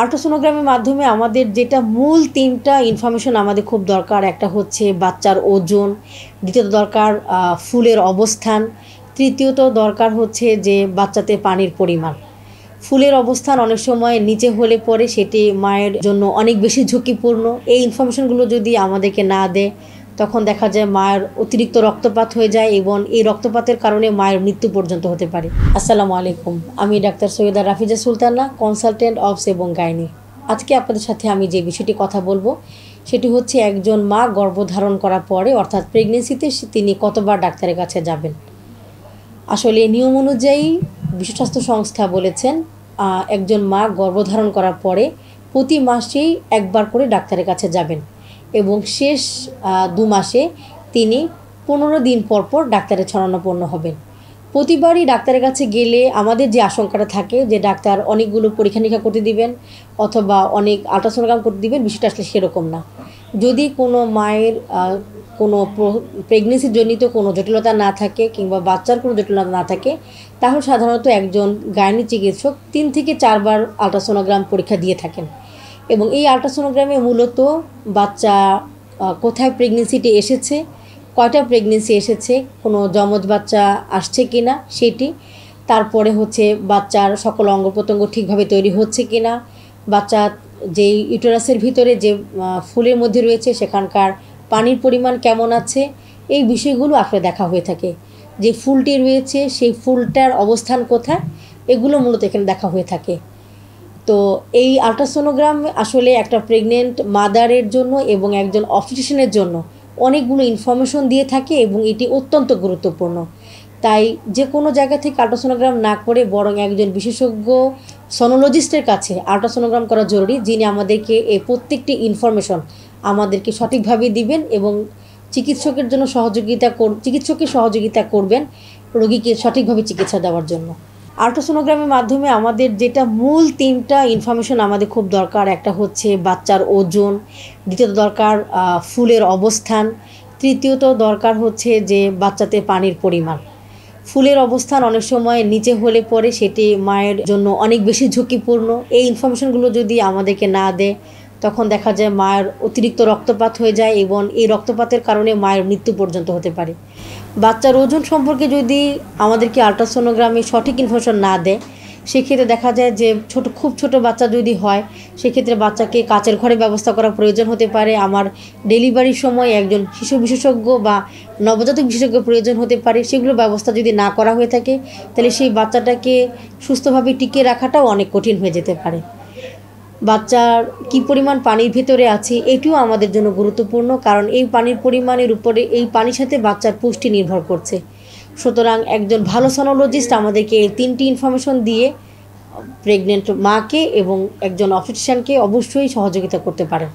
আল্ট্রাসোনোগ্রামের মাধ্যমে আমাদের যেটা মূল ৩টা ইনফরমেশন আমাদের খুব দরকার। একটা হচ্ছে বাচ্চার ওজন, দ্বিতীয়ত দরকার ফুলের অবস্থান, তৃতীয়ত দরকার হচ্ছে যে বাচ্চাতে পানির পরিমাণ। ফুলের অবস্থান অনেক সময় নিচে হলে পরে সেটি মায়ের জন্য অনেক বেশি ঝুঁকিপূর্ণ। এই ইনফরমেশনগুলো যদি আমাদেরকে না দেয় তখন দেখা যায় মায়ের অতিরিক্ত রক্তপাত হয়ে যায় এবং এই রক্তপাতের কারণে মায়ের মৃত্যু পর্যন্ত হতে পারে। আসসালামু আলাইকুম, আমি ডাক্তার সৈয়দা রাফিজা সুলতানা, কনসালটেন্ট অবস এবং গাইনি। আজকে আপনাদের সাথে আমি যে বিষয়টি কথা বলবো সেটি হচ্ছে একজন মা গর্ভধারণ করার পরে অর্থাৎ প্রেগনেন্সিতে তিনি কতবার ডাক্তারের কাছে যাবেন। আসলে নিয়ম অনুযায়ী বিশ্ব স্বাস্থ্য সংস্থা বলেছেন একজন মা গর্ভধারণ করার পরে প্রতি মাসেই একবার করে ডাক্তারের কাছে যাবেন এবং শেষ 2 মাসে তিনি 15 দিন পর পর ডাক্তারের শরণাপন্ন হবেন। প্রতিবারই ডাক্তারের কাছে গেলে আমাদের যে আশঙ্কাটা থাকে যে ডাক্তার অনেকগুলো পরীক্ষা নিরীক্ষা করতে দিবেন অথবা অনেক আল্ট্রাসোনোগ্রাম করতে দিবেন, বিষয়টা আসলে সেরকম না। যদি কোনো মায়ের কোনো প্রেগনেন্সির জনিত কোনো জটিলতা না থাকে কিংবা বাচ্চার কোনো জটিলতা না থাকে তাহলে সাধারণত একজন গাইনি চিকিৎসক 3 থেকে 4 বার আল্ট্রাসোনোগ্রাম পরীক্ষা দিয়ে থাকেন এবং এই আল্ট্রাসোনোগ্রামে মূলত বাচ্চা কোথায় প্রেগনেন্সিটি এসেছে, কয়টা প্রেগনেন্সি এসেছে, কোনো যমজ বাচ্চা আসছে কি না সেটি, তারপরে হচ্ছে বাচ্চার সকল অঙ্গ প্রত্যঙ্গ ঠিকভাবে তৈরি হচ্ছে কি না, বাচ্চা যেই ইউটেরাসের ভিতরে যে ফুলের মধ্যে রয়েছে সেখানকার পানির পরিমাণ কেমন আছে, এই বিষয়গুলো আসলে দেখা হয়ে থাকে। যে ফুলটি রয়েছে সেই ফুলটার অবস্থান কোথায়, এগুলো মূলত এখানে দেখা হয়ে থাকে। তো এই আল্ট্রাসোনোগ্রাম আসলে একটা প্রেগনেন্ট মাদারের জন্য এবং একজন অবস্টেট্রিশিয়ানের জন্য অনেকগুলো ইনফরমেশন দিয়ে থাকে এবং এটি অত্যন্ত গুরুত্বপূর্ণ। তাই যে কোনো জায়গা থেকে আল্ট্রাসোনোগ্রাম না করে বরং একজন বিশেষজ্ঞ সোনোলজিস্টের কাছে আল্ট্রাসোনোগ্রাম করা জরুরি, যিনি আমাদেরকে এই প্রত্যেকটি ইনফরমেশন আমাদেরকে সঠিকভাবে দিবেন এবং চিকিৎসকের সহযোগিতা করবেন রোগীকে সঠিকভাবে চিকিৎসা দেওয়ার জন্য। আল্ট্রাসোনোগ্রামের মাধ্যমে আমাদের যেটা মূল 3টা ইনফরমেশন আমাদের খুব দরকার। একটা হচ্ছে বাচ্চার ওজন, দ্বিতীয়ত দরকার ফুলের অবস্থান, তৃতীয়ত দরকার হচ্ছে যে বাচ্চাতে পানির পরিমাণ। ফুলের অবস্থান অনেক সময় নিচে হলে পরে সেটি মায়ের জন্য অনেক বেশি ঝুঁকিপূর্ণ। এই ইনফরমেশনগুলো যদি আমাদেরকে না দেয় তখন দেখা যায় মায়ের অতিরিক্ত রক্তপাত হয়ে যায় এবং এই রক্তপাতের কারণে মায়ের মৃত্যু পর্যন্ত হতে পারে। বাচ্চার ওজন সম্পর্কে যদি আমাদেরকে আল্ট্রাসোনোগ্রামে সঠিক ইনফরমেশন না দেয় সেক্ষেত্রে দেখা যায় যে খুব ছোট বাচ্চা যদি হয় সেক্ষেত্রে বাচ্চাকে কাচের ঘরে ব্যবস্থা করা প্রয়োজন হতে পারে। আমার ডেলিভারির সময় একজন শিশু বিশেষজ্ঞ বা নবজাতক বিশেষজ্ঞ প্রয়োজন হতে পারে। সেগুলো ব্যবস্থা যদি না করা হয়ে থাকে তাহলে সেই বাচ্চাটাকে সুস্থভাবে টিকিয়ে রাখাটাও অনেক কঠিন হয়ে যেতে পারে। বাচ্চার কী পরিমাণ পানির ভিতরে আছে এটিও আমাদের জন্য গুরুত্বপূর্ণ, কারণ এই পানির পরিমাণের উপরে এই পানির সাথে বাচ্চার পুষ্টি নির্ভর করছে। সুতরাং একজন ভালো সোনোলজিস্ট আমাদেরকে এই 3টি ইনফরমেশন দিয়ে প্রেগনেন্ট মাকে এবং একজন অবস্টেট্রিশিয়ানকে অবশ্যই সহযোগিতা করতে পারে।